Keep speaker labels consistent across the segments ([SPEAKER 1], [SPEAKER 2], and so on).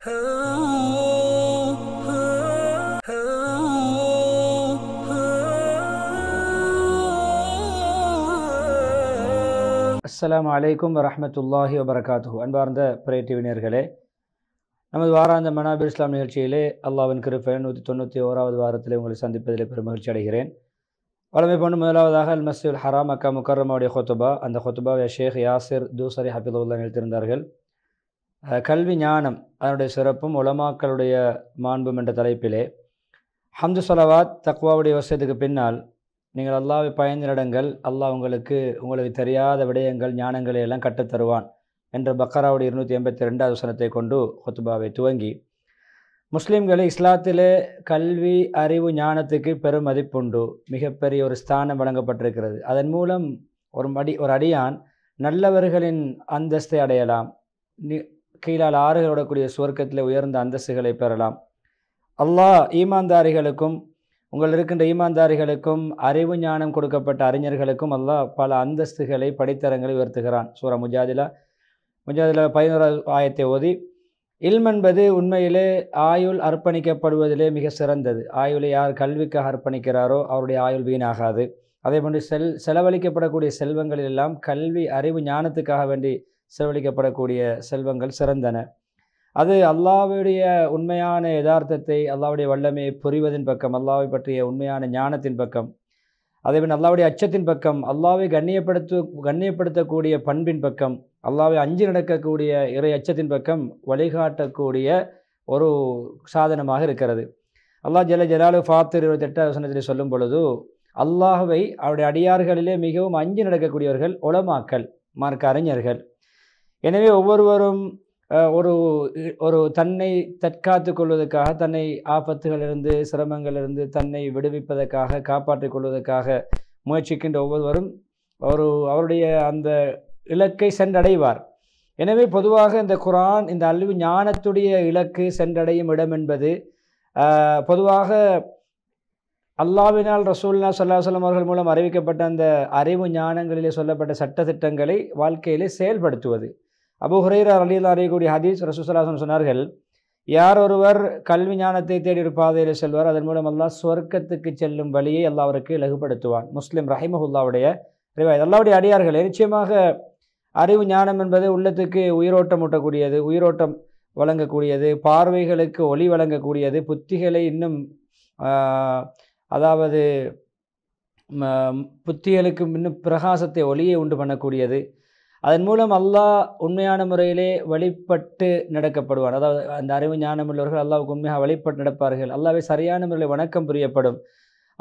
[SPEAKER 1] அஸ்ஸலாமு அலைக்கும் வரஹ்மத்துல்லாஹி வபரகாத்துஹு. அன்பார்ந்த பிரேட்டிவினர்களே, நமது வாராந்த மனாபிர் இஸ்லாம் நிகழ்ச்சியிலே அல்லாஹ்வின் கிருபை 191வது வாரத்திலே உங்களை சந்திப்பதிலே பெரும் மகிழ்ச்சி அடைகிறேன். வழமை போன்று முதலாவதாக அல் மஸ்ஜிதுல் ஹராம் மக்கா முக்கர்ரமாவுடைய ஹுத்பா, அந்த ஹுத்பாவை ஷேக் யாசிர் தூசரி ஹஃபிதுல்லாஹ் நிறுத்தியிருந்தார்கள். கல்வி ஞானம் அதனுடைய சிறப்பும் உலமாக்களுடைய மாண்பும் என்ற தலைப்பிலே ஹம்து ஸலவாத் தக்வாவுடைய வசத்துக்கு பின்னால் நீங்கள் அல்லாஹ்வை பயந்து நடங்கள், அல்லாஹ் உங்களுக்கு தெரியாத விடயங்கள் ஞானங்களை எல்லாம் கற்றுத்தருவான் என்ற பக்கராவுடைய 282வது வசனத்தை கொண்டு ஹுத்பாவை துவங்கி, முஸ்லீம்களை இஸ்லாத்திலே கல்வி அறிவு ஞானத்துக்கு பெரும் மதிப்புண்டு, மிகப்பெரிய ஒரு ஸ்தானம் வழங்கப்பட்டிருக்கிறது. அதன் மூலம் ஒரு அடியான் நல்லவர்களின் அந்தஸ்தை அடையலாம், கீழால் ஆறுகள் ஓடக்கூடிய சுவர்க்கத்தில் உயர்ந்த அந்தஸ்துகளை பெறலாம். அல்லாஹ் ஈமான்தாரிகளுக்கும் உங்கள் இருக்கின்ற ஈமான்தாரிகளுக்கும் அறிவு ஞானம் கொடுக்கப்பட்ட அறிஞர்களுக்கும் அல்லாஹ் பல அந்தஸ்துகளை படித்தரங்களை உயர்த்துகிறான். சூரா முஜாதிலா 11வது ஆயத்தை ஓதி, இல்ம் என்பது உண்மையிலே ஆயுள் அர்ப்பணிக்கப்படுவதிலே மிக சிறந்தது. ஆயுளை யார் கல்விக்காக அர்ப்பணிக்கிறாரோ அவருடைய ஆயுள் வீணாகாது. அதே போன்று செலவழிக்கப்படக்கூடிய செல்வங்கள் எல்லாம் கல்வி அறிவு ஞானத்துக்காக வேண்டி செலவழிக்கப்படக்கூடிய செல்வங்கள் சிறந்தன. அது அல்லாஹ்வுடைய உண்மையான யதார்த்தத்தை, அல்லாஹ்வுடைய வல்லமையை புரிவதின் பக்கம், அல்லாஹ்வை பற்றிய உண்மையான ஞானத்தின் பக்கம், அதேபோல் அல்லாஹ்வுடைய அச்சத்தின் பக்கம், அல்லாஹ்வை கண்ணியப்படுத்தக்கூடிய பண்பின் பக்கம், அல்லாஹ்வை அஞ்சி நடக்கக்கூடிய இறை அச்சத்தின் பக்கம் வழிகாட்டக்கூடிய ஒரு சாதனமாக இருக்கிறது. அல்லாஹ் ஜல்ல ஜலாலுஹு ஃபாத்திர் 28வது வசனத்தில் சொல்லும் பொழுது, அல்லாஹ்வை அவருடைய அடியார்களிலே மிகவும் அஞ்சி நடக்கக்கூடியவர்கள் உலமாக்கள், மார்க்க அறிஞர்கள். எனவே ஒவ்வொருவரும் ஒரு தன்னை தற்காத்து கொள்வதற்காக, தன்னை ஆபத்துகளிலிருந்து சிரமங்களிலிருந்து தன்னை விடுவிப்பதற்காக, காப்பாற்றிக் கொள்வதற்காக முயற்சிக்கின்ற ஒவ்வொருவரும் அவருடைய அந்த இலக்கை சென்றடைவார். எனவே பொதுவாக இந்த குர்ஆன், இந்த அறிவு ஞானத்துடைய இலக்கு சென்றடையும் இடம் என்பது பொதுவாக அல்லாஹ்வினால் ரசூலுல்லாஹி ஸல்லல்லாஹு அலைஹி வஸல்லம் அவர்கள் மூலம் அறிவிக்கப்பட்ட அந்த அறிவு ஞானங்களிலே சொல்லப்பட்ட சட்டத்திட்டங்களை வாழ்க்கையிலே செயல்படுத்துவது. அபூ ஹுரைரா ரலியல்லாஹு அறியக்கூடிய ஹதீஸ், ரசூல் ஸல்லல்லாஹு அலைஹி வஸல்லம் சொன்னார்கள், யார் ஒருவர் கல்வி ஞானத்தை தேடி ஒரு பாதையில் செல்வார், அதன் மூலம் அல்லாஹ் சுவர்க்கத்துக்கு செல்லும் வழியை அல்லாஹ் அவருக்கு இலகுபடுத்துவான். முஸ்லிம் ரஹிமஹுல்லாவுடைய ரிவாயத். அல்லாஹ்வுடைய அடியார்களே, நிச்சயமாக அறிவு ஞானம் என்பது உள்ளத்துக்கு உயிரோட்டம் ஊட்டக்கூடியது, உயிரோட்டம் வழங்கக்கூடியது, பார்வைகளுக்கு ஒளி வழங்கக்கூடியது, புத்திகளை இன்னும் அதாவது புத்திகளுக்கு இன்னும் பிரகாசத்தை ஒளியை உண்டு பண்ணக்கூடியது. அதன் மூலம் அல்லாஹ் உண்மையான முறையிலே வழிபட்டு நடக்கப்படுவான். அதாவது அந்த அறிவு ஞானம் உள்ளவர்கள் அல்லாஹ்வுக்கு உண்மையாக வழிபட்டு நடப்பார்கள். அல்லாஹ்வை சரியான முறையில் வணக்கம் புரியப்படும்.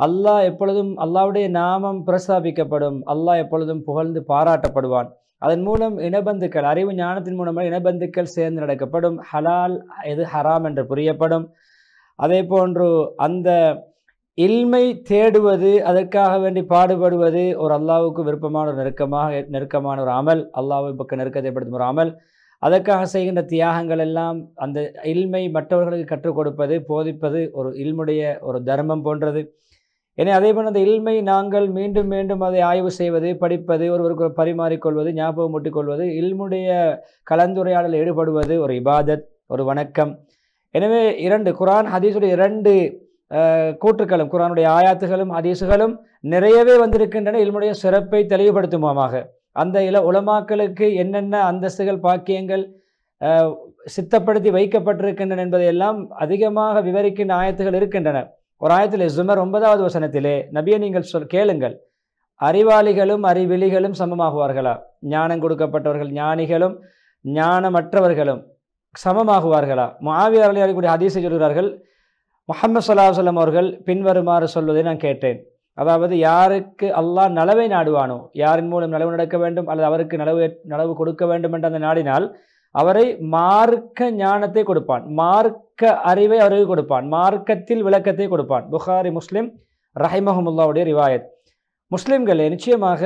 [SPEAKER 1] அல்லாஹ் எப்பொழுதும் அல்லாஹ்வுடைய நாமம் பிரஸ்தாபிக்கப்படும். அல்லாஹ் எப்பொழுதும் புகழ்ந்து பாராட்டப்படுவான். அதன் மூலம் இனபந்துக்கள், அறிவு ஞானத்தின் மூலமாக இனபந்துக்கள் சேர்ந்து நடக்கப்படும். ஹலால் எது ஹராம் என்று புரியப்படும். அதே போன்று அந்த இல்மை தேடுவது, அதற்காக வேண்டி பாடுபடுவது ஒரு அல்லாஹ்வுக்கு விருப்பமான ஒரு நெருக்கமான ஒரு அமல், அல்லாஹ்வை பக்கம் நெருக்கத்தை ஏற்படுத்தும் ஒரு அமல். அதற்காக செய்கின்ற தியாகங்கள் எல்லாம் அந்த இல்மை மற்றவர்களுக்கு கற்றுக் கொடுப்பது, போதிப்பது ஒரு இல்முடைய ஒரு தர்மம் போன்றது. எனவே அதே போல் அந்த இல்மை நாங்கள் மீண்டும் மீண்டும் அதை ஆய்வு செய்வது, படிப்பது, ஒருவருக்கு பரிமாறிக்கொள்வது, ஞாபகம் ஊட்டிக்கொள்வது, இல்முடைய கலந்துரையாடலில் ஈடுபடுவது ஒரு இபாதத், ஒரு வணக்கம். எனவே குர்ஆன் ஹதீஸுடைய 2 கூற்றுக்களும், குர்ஆனுடைய ஆயாத்துகளும் ஹதீஸுகளும் நிறையவே வந்திருக்கின்றன இல்முடைய சிறப்பை தெளிவுபடுத்துமாக. அந்த உலமாக்களுக்கு என்னென்ன அந்தஸ்துகள், பாக்கியங்கள் சித்தப்படுத்தி வைக்கப்பட்டிருக்கின்றன என்பதையெல்லாம் அதிகமாக விவரிக்கின்ற ஆயத்துகள் இருக்கின்றன. ஒரு ஆயத்திலே ஜுமர் 9வது வசனத்திலே, நபியை நீங்கள் கேளுங்கள், அறிவாளிகளும் அறிவிலிகளும் சமமாகுவார்களா? ஞானம் கொடுக்கப்பட்டவர்கள் ஞானிகளும் ஞானமற்றவர்களும் சமமாகுவார்களா? முஆவியா ரலியல்லாஹு அன்ஹு ஹதீஸை சொல்கிறார்கள், முஹம்மது ஸல்லல்லாஹு அலைஹி வஸல்லம் அவர்கள் பின்வருமாறு சொல்வதை நான் கேட்டேன். அதாவது யாருக்கு அல்லாஹ் நலவை நாடுவானோ, யாரின் மூலம் நலவு நடக்க வேண்டும் அல்லது அவருக்கு நலவு கொடுக்க வேண்டும் என்ற அந்த நாடினால் அவரை மார்க்க ஞானத்தை கொடுப்பான், மார்க்க அறிவை அவருக்கு கொடுப்பான், மார்க்கத்தில் விளக்கத்தை கொடுப்பான். புகாரி முஸ்லிம் ரஹிமஹுமுல்லாவுடைய ரிவாயத். முஸ்லிம்களே, நிச்சயமாக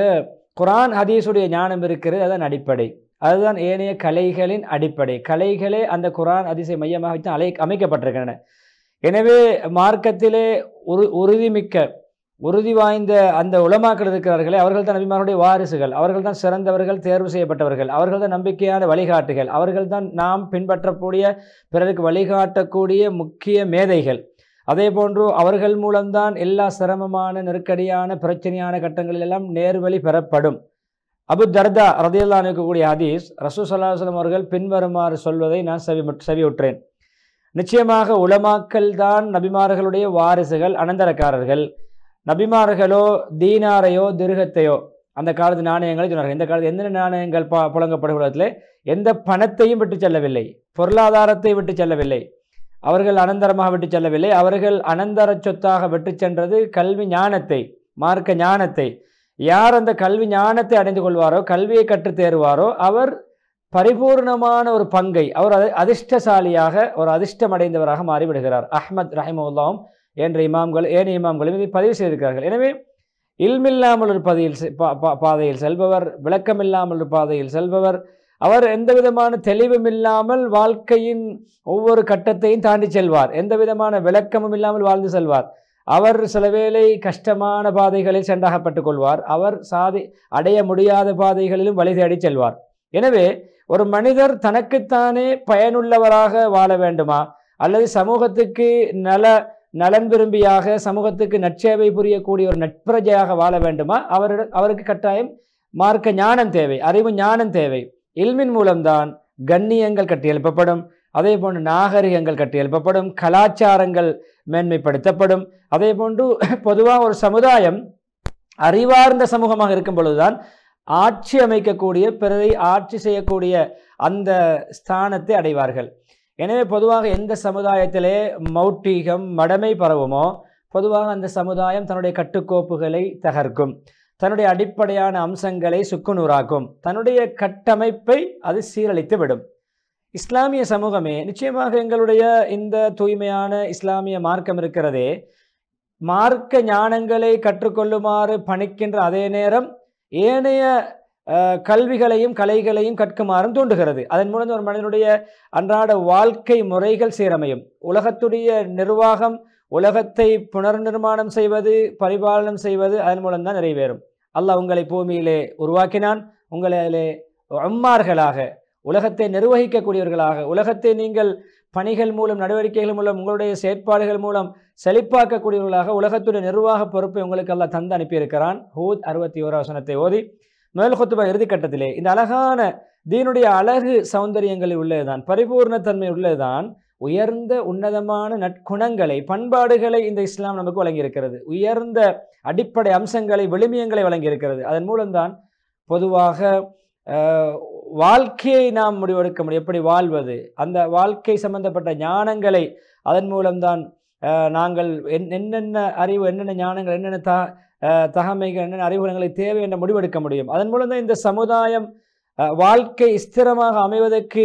[SPEAKER 1] குர்ஆன் ஹதீஸுடைய ஞானம் இருக்கிறது, அதன் அடிப்படை. அதுதான் ஏனைய கலைகளின் அடிப்படை. கலைகளே அந்த குர்ஆன் ஹதீஸை மையமாக வைத்து அமைக்கப்பட்டிருக்கின்றன. எனவே மார்க்கத்திலே உறுதிமிக்க உறுதி வாய்ந்த அந்த உலமாக்கள் இருக்கிறார்களே, அவர்கள் தான் நபிமாருடைய வாரிசுகள், அவர்கள் தான் சிறந்தவர்கள், தேர்வு செய்யப்பட்டவர்கள், அவர்கள் தான் நம்பிக்கையான வழிகாட்டுகள், அவர்கள் தான் நாம் பின்பற்றக்கூடிய பிறருக்கு வழிகாட்டக்கூடிய முக்கிய மேதைகள். அதே போன்று அவர்கள் மூலம்தான் எல்லா சிரமமான நெருக்கடியான பிரச்சனையான கட்டங்களில் எல்லாம் நேர்வழி பெறப்படும். அபு தர்தா ரலியல்லாஹு அன்ஹு கூடிய ஹதீஸ், ரசூல் ஸல்லல்லாஹு அலைஹி வஸல்லம் அவர்கள் பின்வருமாறு சொல்வதை நான் செவியுற்றேன். நிச்சயமாக உலமாக்கள் தான் நபிமார்களுடைய வாரிசுகள், அனந்தரக்காரர்கள். நபிமார்களோ தீனாரையோ திர்ஹத்தையோ, அந்த காலத்து நாணயங்களை சொன்னார்கள். இந்த காலத்து எந்த நாணயங்கள் புழங்கப்படுவதில் எந்த பணத்தையும் விட்டு செல்லவில்லை, பொருளாதாரத்தை விட்டு செல்லவில்லை, அவர்கள் அனந்தரமாக விட்டு செல்லவில்லை. அவர்கள் அனந்தர சொத்தாக விட்டு சென்றது கல்வி ஞானத்தை, மார்க்க ஞானத்தை. யார் அந்த கல்வி ஞானத்தை அடைந்து கொள்வாரோ, கல்வியை கற்று தேர்வாரோ, அவர் பரிபூர்ணமான ஒரு பங்கை, அவர் அதிர்ஷ்டசாலியாக, ஒரு அதிர்ஷ்டம் அடைந்தவராக மாறிவிடுகிறார். அஹ்மத் ரஹிமஹுல்லாஹும் என்ற இமாம்கள், ஏனைய இமாம்களும் இதை பதிவு செய்திருக்கிறார்கள். எனவே இல்மில்லாமல் ஒரு பாதையில் செல்பவர், விளக்கமில்லாமல் ஒரு பாதையில் செல்பவர், அவர் எந்த விதமான தெளிவும் இல்லாமல் வாழ்க்கையின் ஒவ்வொரு கட்டத்தையும் தாண்டி செல்வார், எந்த விதமான விளக்கமும் இல்லாமல் வாழ்ந்து செல்வார். அவர் சில வேளை கஷ்டமான பாதைகளில் சென்றாகப்பட்டுக் கொள்வார், அவர் அடைய முடியாத பாதைகளிலும் வழி தேடி செல்வார். எனவே ஒரு மனிதர் தனக்குத்தானே பயனுள்ளவராக வாழ வேண்டுமா, அல்லது சமூகத்துக்கு நலன் விரும்பியாக, சமூகத்துக்கு நற்சேவை புரியக்கூடிய ஒரு நட்பிரஜையாக வாழ வேண்டுமா, அவருக்கு கட்டாயம் மார்க்க ஞானம் தேவை, அறிவு ஞானம் தேவை. இல்மின் மூலம்தான் கண்ணியங்கள் கட்டியெழுப்பப்படும், அதே போன்று நாகரிகங்கள் கட்டியெழுப்பப்படும், கலாச்சாரங்கள் மேன்மைப்படுத்தப்படும். அதே போன்று பொதுவாக ஒரு சமுதாயம் அறிவார்ந்த சமூகமாக இருக்கும் பொழுதுதான் ஆட்சி அமைக்கக்கூடிய, பிறரை ஆட்சி செய்யக்கூடிய அந்த ஸ்தானத்தை அடைவார்கள். எனவே பொதுவாக எந்த சமுதாயத்திலே மௌட்டீகம் மடமை பரவுமோ, பொதுவாக அந்த சமுதாயம் தன்னுடைய கட்டுக்கோப்புகளை தகர்க்கும், தன்னுடைய அடிப்படையான அம்சங்களை சுக்குநூறாக்கும், தன்னுடைய கட்டமைப்பை அது சீரழித்து விடும். இஸ்லாமிய சமூகமே நிச்சயமாக எங்களுடைய இந்த தூய்மையான இஸ்லாமிய மார்க்கம் இருக்கிறதே, மார்க்க ஞானங்களை கற்றுக்கொள்ளுமாறு பணிக்கின்ற அதே நேரம் ஏனைய கல்விகளையும் கலைகளையும் கற்குமாறும் தூண்டுகிறது. அதன் மூலம் ஒரு மனிதனுடைய அன்றாட வாழ்க்கை முறைகள் சீரமையும். உலகத்துடைய நிர்வாகம், உலகத்தை புனர்நிர்மாணம் செய்வது, பரிபாலனம் செய்வது அதன் மூலம்தான் நிறைவேறும். அல்லாஹ் உங்களை பூமியிலே உருவாக்கினான், உங்களிலே உம்மார்களாக, உலகத்தை நிர்வகிக்கக்கூடியவர்களாக, உலகத்தை நீங்கள் பணிகள் மூலம், நடவடிக்கைகள் மூலம், உங்களுடைய செயற்பாடுகள் மூலம் செழிப்பாக்கக்கூடியவர்களாக உலகத்துடைய நிர்வாக பொறுப்பை உங்களுக்கு அல்லாஹ் தந்து அனுப்பியிருக்கிறான். ஹூத் 61 வசனத்தை ஓதி முதல் குத்துபா இறுதிக்கட்டத்திலே இந்த அழகான தீனுடைய அழகு சௌந்தரியங்களில் உள்ளதுதான், பரிபூர்ணத்தன்மை உள்ளதுதான், உயர்ந்த உன்னதமான நற்குணங்களை, பண்பாடுகளை இந்த இஸ்லாம் நமக்கு வழங்கியிருக்கிறது. உயர்ந்த அடிப்படை அம்சங்களை, விழுமியங்களை வழங்கியிருக்கிறது. அதன் மூலம்தான் பொதுவாக வாழ்க்கையை நாம் முடிவெடுக்க முடியும், எப்படி வாழ்வது, அந்த வாழ்க்கை சம்பந்தப்பட்ட ஞானங்களை, அதன் மூலம்தான் நாங்கள் என்னென்ன அறிவு, என்னென்ன ஞானங்கள், என்னென்ன தகமைகள், என்னென்ன அறிவுகளை தேவை என்ற முடிவெடுக்க முடியும். அதன் மூலம்தான் இந்த சமுதாயம் வாழ்க்கை ஸ்திரமாக அமைவதற்கு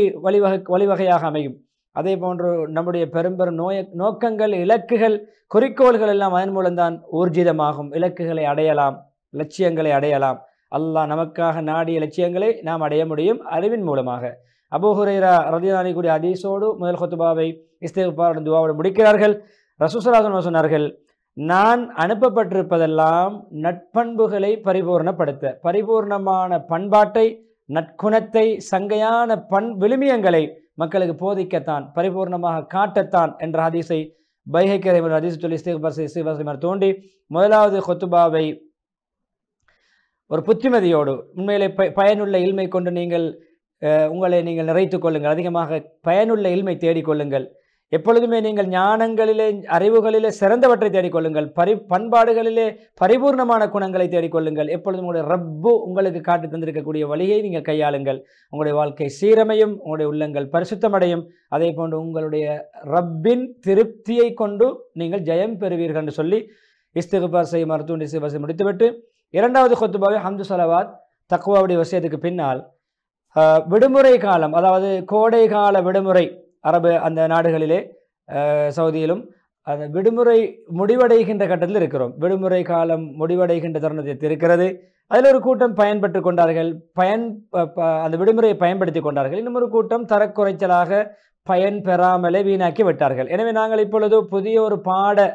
[SPEAKER 1] வழிவகையாக அமையும். அதே போன்று நம்முடைய பெரும்பெரும் நோக்கங்கள், இலக்குகள், குறிக்கோள்கள் எல்லாம் அதன் மூலம்தான் ஊர்ஜிதமாகும். இலக்குகளை அடையலாம், லட்சியங்களை அடையலாம். அல்லாஹ் நமக்காக நாடிய லட்சியங்களை நாம் அடைய முடியும் அறிவின் மூலமாக. அபூ ஹுரைரா ரலியல்லாஹு அன்ஹு கூடிய ஹதீஸோடு முதல் குத்பாவை இஸ்திக்ஃபார் துஆவோடு முடிக்கிறார்கள். ரசூல் ஸல்லல்லாஹு அலைஹி வஸல்லம் சொன்னார்கள், நான் அனுப்பப்பட்டிருப்பதெல்லாம் நட்பண்புகளை பரிபூர்ணப்படுத்த, பரிபூர்ணமான பண்பாட்டை, நற்குணத்தை, சங்கையான விழுமியங்களை மக்களுக்கு போதிக்கத்தான், பரிபூர்ணமாக காட்டத்தான் என்ற ஹதீஸை பைஹக்கி ஹதீஸ் சொல்லி இஸ்திக்ஃபார் தோண்டி முதலாவது குத்பாவை ஒரு புத்திமதியோடு, உண்மையிலே பயனுள்ள இல்மை கொண்டு உங்களை நீங்கள் நிறைத்துக் கொள்ளுங்கள், அதிகமாக பயனுள்ள இல்மை தேடிக்கொள்ளுங்கள். எப்பொழுதுமே நீங்கள் ஞானங்களிலே, அறிவுகளிலே சிறந்தவற்றை தேடிக்கொள்ளுங்கள், பண்பாடுகளிலே பரிபூர்ணமான குணங்களை தேடிக்கொள்ளுங்கள். எப்பொழுதும் உங்களுடைய ரப்பு உங்களுக்கு காட்டி தந்திருக்கக்கூடிய வழியை நீங்கள் கையாளுங்கள். உங்களுடைய வாழ்க்கை சீரமையும், உங்களுடைய உள்ளங்கள் பரிசுத்தமடையும். அதே போன்று உங்களுடைய ரப்பின் திருப்தியை கொண்டு நீங்கள் ஜெயம் பெறுவீர்கள் என்று சொல்லி இஸ்திக்ஃபார் செய்ய மருத்துவ இஸ்திக்ஃபார் முடித்துவிட்டு இரண்டாவது குத்பாவை ஹம்து ஸலவாத் தக்வாவுடைய விஷயத்துக்கு பின்னால் விடுமுறை காலம், அதாவது கோடை கால விடுமுறை, அரபு அந்த நாடுகளிலே சவுதியிலும் அந்த விடுமுறை முடிவடைகின்ற கட்டத்தில் இருக்கிறோம். விடுமுறை காலம் முடிவடைகின்ற தருணத்தில் இருக்கிறது. அதில் ஒரு கூட்டம் பயன்பெற்று கொண்டார்கள், அந்த விடுமுறையை பயன்படுத்தி கொண்டார்கள். இன்னும் ஒரு கூட்டம் தரக்குறைச்சலாக பயன் பெறாமலே வீணாக்கி விட்டார்கள். எனவே நாங்கள் இப்பொழுது புதிய ஒரு பாட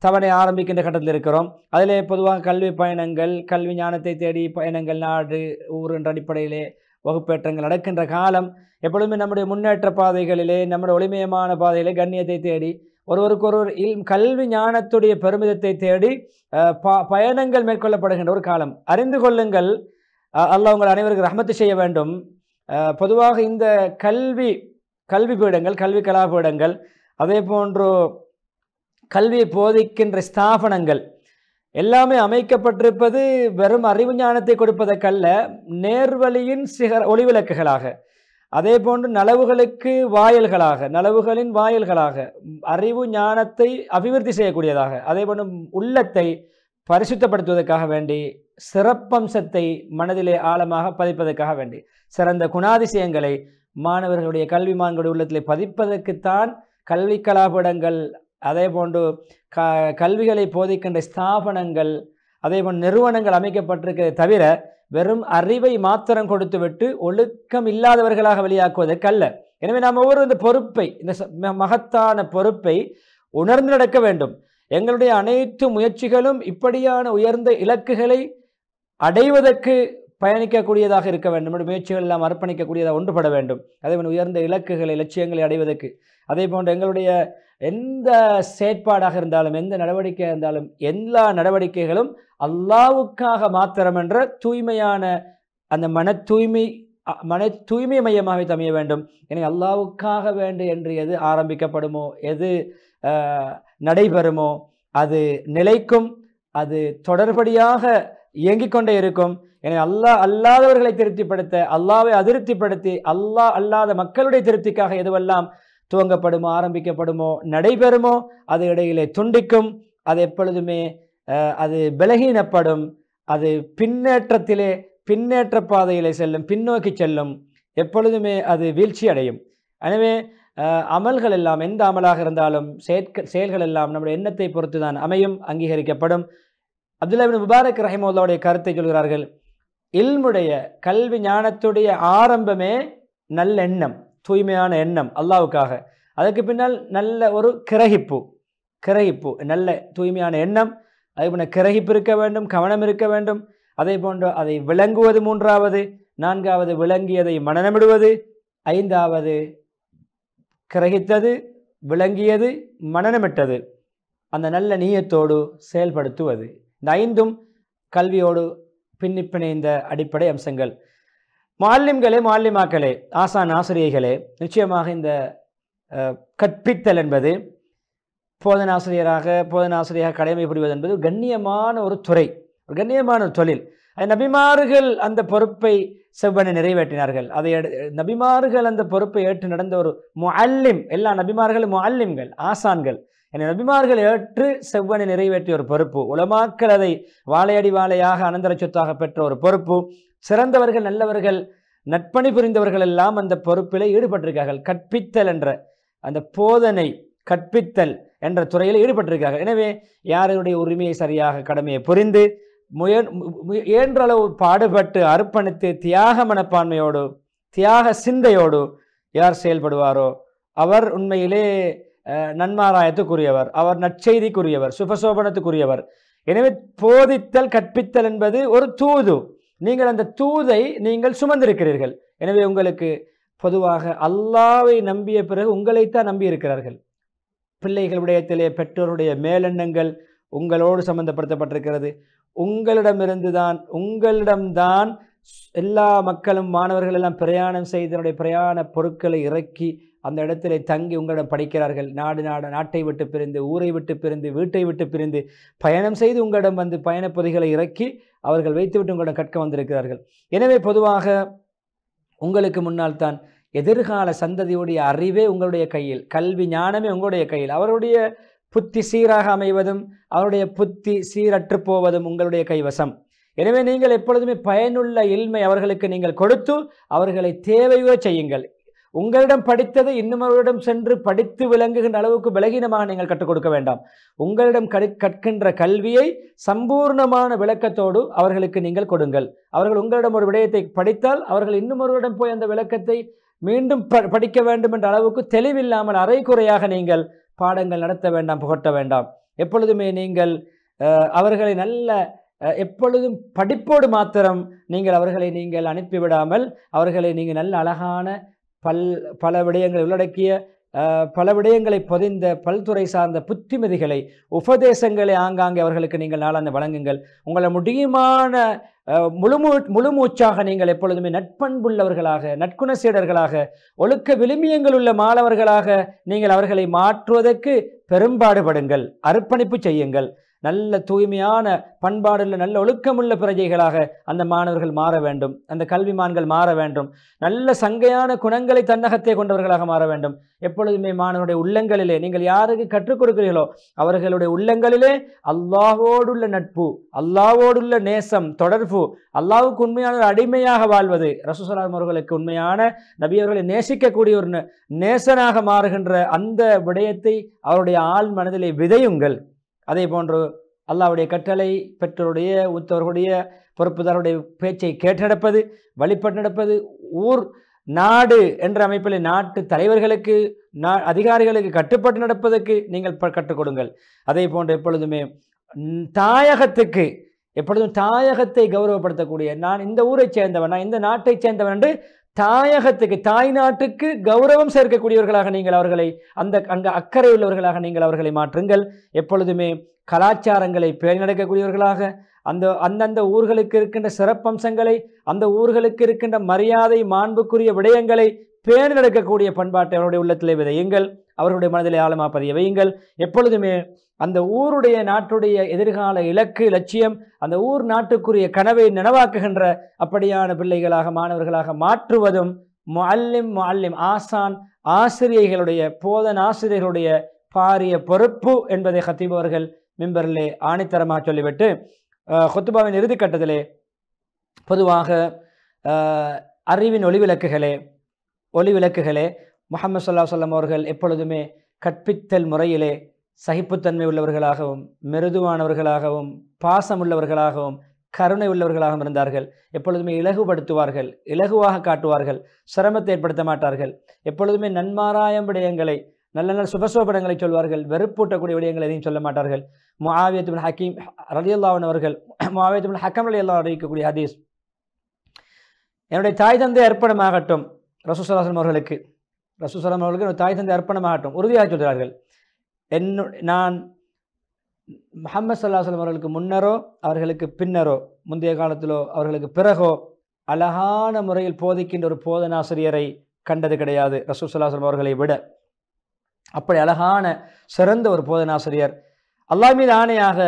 [SPEAKER 1] தவணை ஆரம்பிக்கின்ற கட்டத்தில் இருக்கிறோம். அதிலே பொதுவாக கல்வி பயணங்கள், கல்வி ஞானத்தை தேடி பயணங்கள், நாடு ஊர் என்ற அடிப்படையிலே வகுப்பேற்றங்கள் நடக்கின்ற காலம். எப்பொழுதுமே நம்முடைய முன்னேற்ற பாதைகளிலே, நம்முடைய ஒளிமயமான பாதையிலே கண்ணியத்தை தேடி ஒருவருக்கொருவர் கல்வி ஞானத்துடைய பெருமிதத்தை தேடி பயணங்கள் மேற்கொள்ளப்படுகின்ற ஒரு காலம். அறிந்து கொள்ளுங்கள், அல்லாஹ் உங்கள் அனைவருக்கு ரஹ்மத்து செய்ய வேண்டும். பொதுவாக இந்த கல்வி பீடங்கள், கல்வி கலாபீடங்கள், அதே போன்று கல்வியை போதிக்கின்ற ஸ்தாபனங்கள் எல்லாமே அமைக்கப்பட்டிருப்பது வெறும் அறிவு ஞானத்தை கொடுப்பதற்கல்ல, நேர்வழியின் ஒளிவிளக்குகளாக, அதே போன்று நலவுகளுக்கு வாயில்களாக, நலவுகளின் வாயில்களாக, அறிவு ஞானத்தை அபிவிருத்தி செய்யக்கூடியதாக, அதே போன்று உள்ளத்தை பரிசுத்தப்படுத்துவதற்காக வேண்டி, சிறப்பம்சத்தை மனதிலே ஆழமாக பதிப்பதற்காக வேண்டி, சிறந்த குணாதிசயங்களை மாணவர்களுடைய கல்விமான்களுடைய உள்ளத்திலே பதிப்பதற்குத்தான் கல்வி கலாபீடங்கள், அதே போன்று கல்விகளை போதிக்கின்ற ஸ்தாபனங்கள், அதே போன்று நிறுவனங்கள் அமைக்கப்பட்டிருக்கிறதை தவிர வெறும் அறிவை மாத்திரம் கொடுத்துவிட்டு ஒழுக்கம் இல்லாதவர்களாக வெளியாக்குவதற்கல்ல. எனவே நாம் ஒவ்வொரு இந்த பொறுப்பை, இந்த மகத்தான பொறுப்பை உணர்ந்து நடக்க வேண்டும். எங்களுடைய அனைத்து முயற்சிகளும் இப்படியான உயர்ந்த இலக்குகளை அடைவதற்கு பயணிக்கக்கூடியதாக இருக்க வேண்டும். நம்முடைய முயற்சிகள் எல்லாம் அர்ப்பணிக்கக்கூடியதாக ஒன்றுபட வேண்டும். அதே போன்று உயர்ந்த இலக்குகளை, லட்சியங்களை அடைவதற்கு, அதே போன்று எங்களுடைய எந்த செயற்பாடாக இருந்தாலும், எந்த நடவடிக்கையாக இருந்தாலும், எல்லா நடவடிக்கைகளும் அல்லாஹ்வுக்காக மாத்திரம் என்ற தூய்மையான அந்த மன தூய்மை மையமாக அமைய வேண்டும். எனவே அல்லாஹ்வுக்காக வேண்டு என்று எது ஆரம்பிக்கப்படுமோ, எது நடைபெறுமோ அது நிலைக்கும், அது தொடர்படியாக இயங்கிக் கொண்டே இருக்கும். எனவே அல்லாஹ் அல்லாதவர்களை திருப்திப்படுத்த, அல்லாஹ்வை அதிருப்திப்படுத்தி, அல்லாஹ் அல்லாத மக்களுடைய திருப்திக்காக எதுவெல்லாம் துவங்கப்படுமோ, ஆரம்பிக்கப்படுமோ, நடைபெறுமோ அது இடையிலே துண்டிக்கும். அது எப்பொழுதுமே அது பலகீனப்படும். அது பின்னேற்ற பாதையிலே செல்லும், பின்னோக்கி செல்லும். எப்பொழுதுமே அது வீழ்ச்சி அடையும். எனவே அமல்கள் எல்லாம், எந்த அமலாக இருந்தாலும் செயல்கள் எல்லாம் நம்முடைய எண்ணத்தை பொறுத்து தான் அமையும், அங்கீகரிக்கப்படும். அப்துல்லா இப்னு முபாரக் ரஹிமஹுல்லாஹ்வுடைய கருத்தை சொல்கிறார்கள். இல்முடைய கல்வி ஞானத்துடைய ஆரம்பமே நல்ல எண்ணம், தூய்மையான எண்ணம் அல்லாஹ்வுக்காக. அதற்கு பின்னால் நல்ல ஒரு கிரகிப்பு, நல்ல தூய்மையான எண்ணம், அதே போன்ற கிரகிப்பு இருக்க வேண்டும், கவனம் இருக்க வேண்டும். அதே போன்று அதை விளங்குவது மூன்றாவது, நான்காவது விளங்கியதை மனனமிடுவது, ஐந்தாவது கிரகித்தது, விளங்கியது, மனனமிட்டது, அந்த நல்ல நீயத்தோடு செயல்படுத்துவது. இந்த ஐந்தும் கல்வியோடு பின்னிப்பிணைந்த அடிப்படை அம்சங்கள். முஅல்லிம்களே, முஅல்லிமாக்களே, ஆசிரியர்களே, நிச்சயமாக இந்த கற்பித்தல் என்பது போதனாசிரியராக கடமை புரிவது என்பது கண்ணியமான ஒரு துறை, ஒரு கண்ணியமான ஒரு தொழில். நபிமார்கள் அந்த பொறுப்பை செவ்வனை நிறைவேற்றினார்கள். நபிமார்கள் அந்த பொறுப்பை ஏற்று நடந்த ஒரு முஅல்லிம், எல்லா நபிமார்களும் முஅல்லிம்கள், ஆசான்கள். நபிமார்கள் ஏற்று செவ்வனை நிறைவேற்றிய ஒரு பொறுப்பு. உலமாக்கள் அதை வாழையடி வாழையாக அனந்தர சொத்தாக பெற்ற ஒரு பொறுப்பு. சிறந்தவர்கள், நல்லவர்கள், நட்பணி புரிந்தவர்கள் எல்லாம் அந்த பொறுப்பில் ஈடுபட்டிருக்கார்கள். கற்பித்தல் என்ற அந்த போதனை, கற்பித்தல் என்ற துறையில் ஈடுபட்டிருக்கார்கள். எனவே யாருடைய உரிமையை சரியாக கடமையை புரிந்து இயன்றளவு பாடுபட்டு அர்ப்பணித்து தியாக மனப்பான்மையோடு, தியாக சிந்தையோடு யார் செயல்படுவாரோ அவர் உண்மையிலே நன்மாராயத்துக்குரியவர், அவர் நற்செய்திக்குரியவர், சுபசோபனத்துக்குரியவர். எனவே போதித்தல், கற்பித்தல் என்பது ஒரு தூது. நீங்கள் அந்த தூதை நீங்கள் சுமந்திருக்கிறீர்கள். எனவே உங்களுக்கு பொதுவாக அல்லாஹ்வை நம்பிய பிறகு உங்களைத்தான் நம்பி இருக்கிறார்கள். பிள்ளைகள் விடயத்திலே பெற்றோருடைய மேலெண்ணங்கள் உங்களோடு சம்பந்தப்படுத்தப்பட்டிருக்கிறது. உங்களிடம்தான் எல்லா மக்களும், மாணவர்கள் எல்லாம் பிரயாணம் செய்தனுடைய பிரயாண பொருட்களை இறக்கி அந்த இடத்திலே தங்கி உங்களிடம் படிக்கிறார்கள். நாட்டை விட்டு பிரிந்து, ஊரை விட்டு பிரிந்து, வீட்டை விட்டு பிரிந்து பயணம் செய்து உங்களிடம் வந்து பயண பொதிகளை இறக்கி அவர்கள் வைத்துவிட்டு உங்களிடம் கற்க வந்திருக்கிறார்கள். எனவே பொதுவாக உங்களுக்கு முன்னால் தான் எதிர்கால சந்ததியுடைய அறிவே உங்களுடைய கையில், கல்வி ஞானமே உங்களுடைய கையில். அவருடைய புத்தி சீராக அமைவதும் அவருடைய புத்தி சீரற்று போவதும் உங்களுடைய கைவசம். எனவே நீங்கள் எப்பொழுதுமே பயனுள்ள இல்மை அவர்களுக்கு நீங்கள் கொடுத்து அவர்களை தேவையோ செய்யுங்கள். உங்களிடம் படித்ததை இன்னும் சென்று படித்து விளங்குகின்ற அளவுக்கு பலகீனமாக நீங்கள் கற்றுக் கொடுக்க வேண்டாம். உங்களிடம் கற்கின்ற கல்வியை சம்பூர்ணமான விளக்கத்தோடு அவர்களுக்கு நீங்கள் கொடுங்கள். அவர்கள் உங்களிடம் ஒரு விடயத்தை படித்தால் அவர்கள் இன்னும் ஒருவரிடம் போய் அந்த விளக்கத்தை மீண்டும் படிக்க வேண்டும் என்ற அளவுக்கு தெளிவில்லாமல் அரைக்குறையாக நீங்கள் பாடங்கள் நடத்த வேண்டாம், புகட்ட வேண்டாம். எப்பொழுதுமே நீங்கள் அவர்களை நல்ல எப்பொழுதும் படிப்போடு மாத்திரம் நீங்கள் அவர்களை நீங்கள் அனுப்பிவிடாமல் அவர்களை நீங்கள் நல்ல அழகான பல விடயங்களை உள்ளடக்கிய பல விடயங்களை பொதிந்த பல்துறை சார்ந்த புத்திமதிகளை உபதேசங்களை ஆங்காங்கே அவர்களுக்கு நீங்கள் நாளாந்து வழங்குங்கள். உங்களை முடியுமான முழுமூச்சாக நீங்கள் எப்பொழுதுமே நட்பண்புள்ளவர்களாக, நற்குணசீடர்களாக, ஒழுக்க விழுமியங்கள் உள்ள மாணவர்களாக நீங்கள் அவர்களை மாற்றுவதற்கு பெரும்பாடுபடுங்கள், அர்ப்பணிப்பு செய்யுங்கள். நல்ல தூய்மையான பண்பாடுள்ள நல்ல ஒழுக்கமுள்ள பிரஜைகளாக அந்த மாணவர்கள் மாற வேண்டும், அந்த கல்விமான்கள் மாற வேண்டும். நல்ல சங்கையான குணங்களை தன்னகத்தை கொண்டவர்களாக மாற வேண்டும். எப்பொழுதுமே மாணவருடைய உள்ளங்களிலே நீங்கள் யாருக்கு கற்றுக் கொடுக்கிறீர்களோ அவர்களுடைய உள்ளங்களிலே அல்லாஹ்வோடுள்ள நட்பு, அல்லாஹ்வோடுள்ள நேசம், தொடர்பு, அல்லாஹ்வுக்கு உண்மையான ஒரு அடிமையாக வாழ்வது, ரசூலுல்லாஹி ஸல்லல்லாஹு அலைஹி வஸல்லம் அவர்களுக்கு உண்மையான நபி அவர்களை நேசிக்கக்கூடிய ஒரு நேசனாக மாறுகின்ற அந்த விடயத்தை அவருடைய ஆள் மனதிலே விதையுங்கள். அதே போன்று அல்லாஹ்வுடைய கட்டளை, பெற்றோருடைய உத்தவர்களுடைய பொறுப்புதாருடைய பேச்சை கேட்டு நடப்பது, வழிபட்டு நடப்பது, ஊர் நாடு என்ற அமைப்பில் நாட்டு தலைவர்களுக்கு அதிகாரிகளுக்கு கட்டுப்பட்டு நடப்பதற்கு நீங்கள் கற்றுக் கொடுங்கள். அதே போன்று எப்பொழுதுமே தாயகத்துக்கு எப்பொழுதும் தாயகத்தை கௌரவப்படுத்தக்கூடிய, நான் இந்த ஊரை சேர்ந்தவன், நான் இந்த நாட்டை சேர்ந்தவன் என்று தாயகத்துக்கு தாய் நாட்டுக்கு கௌரவம் சேர்க்கக்கூடியவர்களாக நீங்கள் அவர்களை அங்கே அக்கறை உள்ளவர்களாக நீங்கள் அவர்களை மாற்றுங்கள். எப்பொழுதுமே கலாச்சாரங்களை பேணி நடக்கக்கூடியவர்களாக, அந்தந்த ஊர்களுக்கு இருக்கின்ற சிறப்பம்சங்களை, அந்த ஊர்களுக்கு இருக்கின்ற மரியாதை மாண்புக்குரிய விடயங்களை பேணி நடக்கக்கூடிய பண்பாட்டை அவருடைய உள்ளத்திலே விதையுங்கள், அவர்களுடைய மனதிலே ஆழமாக பதிய வையுங்கள். எப்பொழுதுமே அந்த ஊருடைய நாட்டுடைய எதிர்கால இலக்கு லட்சியம், அந்த ஊர் நாட்டுக்குரிய கனவை நனவாக்குகின்ற அப்படியான பிள்ளைகளாக மாணவர்களாக மாற்றுவதும் முஅல்லிம் ஆசான் ஆசிரியர்களுடைய ஆசிரியர்களுடைய பாரிய பொறுப்பு என்பதை ஹத்தீப் அவர்கள் மிம்பரிலே ஆணித்தரமாக சொல்லிவிட்டு ஹுத்பாவின் இறுதி கட்டத்திலே பொதுவாக அறிவின் ஒளிவிளக்குகளே முஹம்மது ஸல்லல்லாஹு அலைஹி வஸல்லம் அவர்கள் எப்பொழுதுமே கற்பித்தல் முறையிலே சகிப்புத்தன்மை உள்ளவர்களாகவும், மிருதுவானவர்களாகவும், பாசம் உள்ளவர்களாகவும், கருணை உள்ளவர்களாகவும் இருந்தார்கள். எப்பொழுதுமே இலகுபடுத்துவார்கள், இலகுவாக காட்டுவார்கள், சிரமத்தை ஏற்படுத்த மாட்டார்கள். எப்பொழுதுமே நன்மாராயம் விடயங்களை, நல்ல நல்ல சுபசோபடங்களை சொல்வார்கள், வெறுப்பூட்டக்கூடிய விடயங்களை எதையும் சொல்ல மாட்டார்கள். முஆவியா இப்னு ஹக்கீம் ரலியல்லாஹு அன்ஹு அவர்கள், முஆவியா இப்னு ஹக்கம் ரலியல்லாஹு அறிவிக்கக்கூடிய ஹதீஸ், என்னுடைய தாய் தந்தை அர்ப்பணமாகட்டும், ரசூலுல்லாஹி ஸல்லல்லாஹு அலைஹி வஸல்லம் அவர்களுக்கு தாய் தந்தை அர்ப்பணமாகட்டும் உறுதியாக சொல்கிறார்கள். நான் முஹம்மது ஸல்லல்லாஹு அலைஹி வஸல்லம் அவர்களுக்கு முன்னரோ அவர்களுக்கு பின்னரோ, முந்தைய காலத்திலோ அவர்களுக்கு பிறகோ அழகான முறையில் போதிக்கின்ற ஒரு போதனாசிரியரை கண்டது கிடையாது ரசூலுல்லாஹி ஸல்லல்லாஹு அலைஹி வஸல்லம் அவர்களை விட. அப்படி அழகான சிறந்த ஒரு போதனாசிரியர். அல்லாஹ் மீது ஆணையாக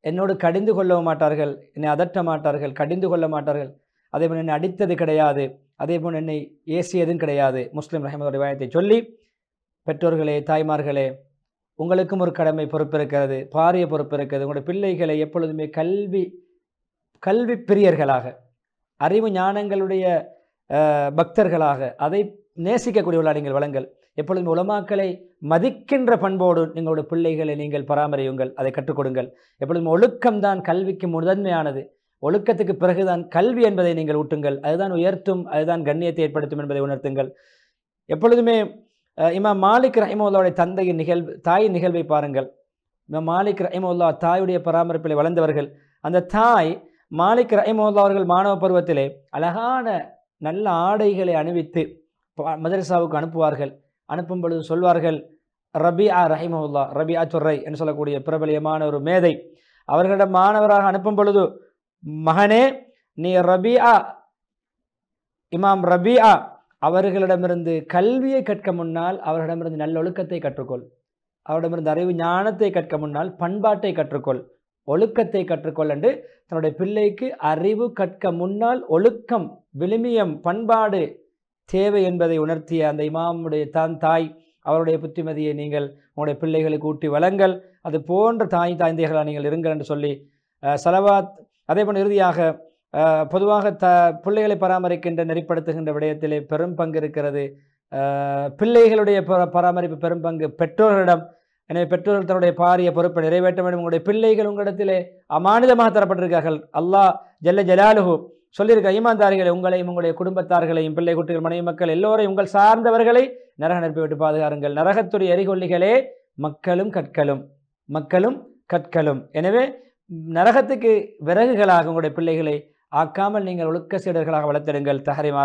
[SPEAKER 1] என்னோடு கடிந்து கொள்ளவும் மாட்டார்கள், என்னை அதட்ட மாட்டார்கள், கடிந்து கொள்ள மாட்டார்கள். அதே போல் என்னை அடித்தது கிடையாது, அதே போல் என்னை ஏசியதும் கிடையாது. முஸ்லிம் ரஹ்மத்துல்லாஹி ரிவாயத்தை சொல்லி, பெற்றோர்களே, தாய்மார்களே, உங்களுக்கும் ஒரு கடமை பொறுப்பு இருக்கிறது, பாரிய பொறுப்பு இருக்கிறது. உங்களுடைய பிள்ளைகளை எப்பொழுதுமே கல்வி பிரியர்களாக, அறிவு ஞானங்களுடைய பக்தர்களாக, அதை நேசிக்கக்கூடியவர்களாக நீங்கள் வளங்கள். எப்பொழுதுமே உலமாக்களை மதிக்கின்ற பண்போடு எங்களுடைய பிள்ளைகளை நீங்கள் பராமரியுங்கள், அதை கற்றுக் கொடுங்கள். எப்பொழுதுமே ஒழுக்கம்தான் கல்விக்கு முதன்மையானது, ஒழுக்கத்துக்கு பிறகுதான் கல்வி என்பதை நீங்கள் ஊட்டுங்கள். அதுதான் உயர்த்தும், அதுதான் கண்ணியத்தை ஏற்படுத்தும் என்பதை உணர்த்துங்கள். எப்பொழுதுமே இமாம் மாலிக் ரஹிமஹுல்லாஹுடைய தந்தையின் தாயின் நிகழ்வை பாருங்கள். இமாம் மாலிக் ரஹிமஹுல்லாஹ் தாயுடைய பராமரிப்பில் வளர்ந்தவர்கள். அந்த தாய் மாலிக் ரஹிமஹுல்லாஹ் அவர்கள் மாணவ பருவத்திலே அழகான நல்ல ஆடைகளை அணிவித்து மதரசாவுக்கு அனுப்புவார்கள். அனுப்பும் பொழுது சொல்வார்கள், ரபிஆ ரஹிமஹுல்லாஹ், ரபிஆ துர்ரை என்று சொல்லக்கூடிய பிரபலியமான ஒரு மேதை, அவர்களிடம் மாணவராக அனுப்பும் பொழுது, மகனே நீ இமாம் ரபிஆ அவர்களிடமிருந்து கல்வியை கற்க முன்னால் அவர்களிடமிருந்து நல்லொழுக்கத்தை கற்றுக்கொள், அவரிடமிருந்து அறிவு ஞானத்தை கற்க முன்னால் பண்பாட்டை கற்றுக்கொள், ஒழுக்கத்தை கற்றுக்கொள் என்று தன்னுடைய பிள்ளைக்கு அறிவு கற்க முன்னால் ஒழுக்கம், விழுமியம், பண்பாடு தேவை என்பதை உணர்த்திய அந்த இமாமுடைய தாய் அவருடைய புத்திமதியை நீங்கள் உங்களுடைய பிள்ளைகளுக்கு ஊட்டி வழங்கள். அது போன்ற தாய்ந்தைகளாக நீங்கள் இருங்கள் என்று சொல்லி சலவாத். அதே போன்று இறுதியாக பொதுவாக பிள்ளைகளை பராமரிக்கின்ற நெறிப்படுத்துகின்ற விடயத்திலே பெரும் பங்கு இருக்கிறது. பிள்ளைகளுடைய பராமரிப்பு பெரும் பங்கு பெற்றோர்களிடம். எனவே பெற்றோர்கள் தன்னுடைய பாரிய பொறுப்பை நிறைவேற்ற வேண்டும். உங்களுடைய பிள்ளைகள் உங்களிடத்திலே அமானிதமாக தரப்பட்டிருக்கார்கள். அல்லாஹ் ஜல்ல ஜலாலுஹு சொல்லியிருக்க, ஈமான்தாரிகளை, உங்களையும் உங்களுடைய குடும்பத்தார்களையும், பிள்ளை குட்டிகள், மனைவி மக்கள் எல்லோரையும், உங்கள் சார்ந்தவர்களை நரக நெருப்பை விட்டு பாதுகாருங்கள். நரகத்துடைய எரிகொல்லிகளே மக்களும் கற்களும். எனவே நரகத்துக்கு விறகுகளாக உங்களுடைய பிள்ளைகளை ஆக்காமல் நீங்கள் ஒழுக்க சீடர்களாக வளர்த்திடுங்கள். தஹரீம்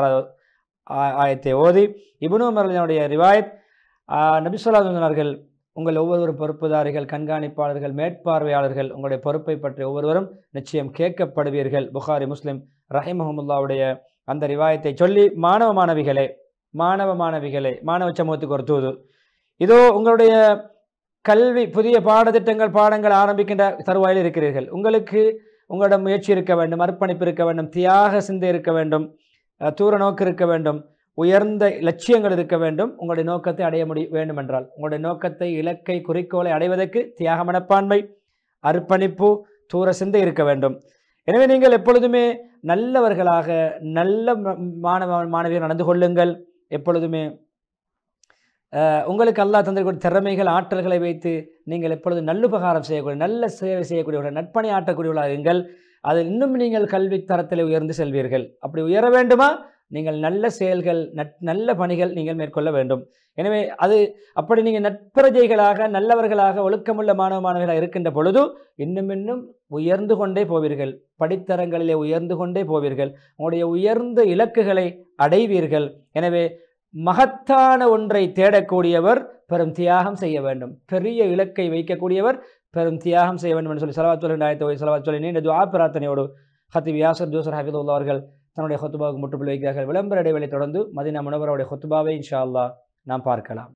[SPEAKER 1] ஆயத்தை ஓதி இப்னு உமருடைய ரிவாயத் நபி ஸல்லல்லாஹு அலைஹி வஸல்லம் உங்கள் ஒவ்வொருவரும் பொறுப்புதாரிகள், கண்காணிப்பாளர்கள், மேற்பார்வையாளர்கள். உங்களுடைய பொறுப்பை பற்றி ஒவ்வொருவரும் நிச்சயம் கேட்கப்படுவீர்கள். புகாரி முஸ்லிம் ரஹிமஹுல்லாவுடைய அந்த ரிவாயத்தை சொல்லி மாணவ மாணவிகளே மாணவ சமூகத்துக்கு ஒரு தூது. இதோ உங்களுடைய கல்வி புதிய பாடங்கள் ஆரம்பிக்கின்ற தருவாயில் இருக்கிறீர்கள். உங்களுக்கு உங்களிடம் முயற்சி இருக்க வேண்டும், அர்ப்பணிப்பு இருக்க வேண்டும், தியாக சிந்தை இருக்க வேண்டும், தூர நோக்கு இருக்க வேண்டும், உயர்ந்த லட்சியங்கள் இருக்க வேண்டும். உங்களுடைய நோக்கத்தை அடைய வேண்டும் என்றால் உங்களுடைய நோக்கத்தை, இலக்கை, குறிக்கோளை அடைவதற்கு தியாக மனப்பான்மை, அர்ப்பணிப்பு, தூர சிந்தை இருக்க வேண்டும். எனவே நீங்கள் எப்பொழுதுமே நல்லவர்களாக நல்ல மாணவியர் நடந்து கொள்ளுங்கள். எப்பொழுதுமே உங்களுக்கு அல்லாஹ் தந்திருக்கூடிய திறமைகள், ஆற்றல்களை வைத்து நீங்கள் எப்பொழுதும் நல்லுபகாரம் செய்யக்கூடிய, நல்ல சேவை செய்யக்கூடியவர்கள், நட்பணி ஆற்றக்கூடியவர்களாகுங்கள். அதில் இன்னும் நீங்கள் கல்வி தரத்தில் உயர்ந்து செல்வீர்கள். அப்படி உயர வேண்டுமா, நீங்கள் நல்ல செயல்கள், நல்ல பணிகள் நீங்கள் மேற்கொள்ள வேண்டும். எனவே அப்படி நீங்கள் நட்பரஜைகளாக, நல்லவர்களாக, ஒழுக்கமுள்ள மாணவர்களாக இருக்கின்ற பொழுது இன்னும் உயர்ந்து கொண்டே போவீர்கள். படித்தரங்களிலே உயர்ந்து கொண்டே போவீர்கள். உங்களுடைய உயர்ந்த இலக்குகளை அடைவீர்கள். எனவே மகத்தான ஒன்றை தேடக்கூடியவர் பெரும் தியாகம் செய்ய வேண்டும். பெரிய இலக்கை வைக்கக்கூடியவர் பெரும் தியாகம் செய்ய வேண்டும் என்று சொல்லி ஸலவாத் சொல்லி நீண்ட துஆ பிரார்த்தனையோடு ஹத்தீப் யாசிர் ஜோசர் ஹஃபிதுல்லாஹ் அவர்கள் தன்னுடைய ஹுத்பாவுக்கு முற்றுப்புள்ளி வைக்கிறார்கள். விளம்பர இடைவெளி தொடர்ந்து மதீனா முனவராவுடைய ஹுத்பாவை இன்ஷா அல்லாஹ் நாம் பார்க்கலாம்.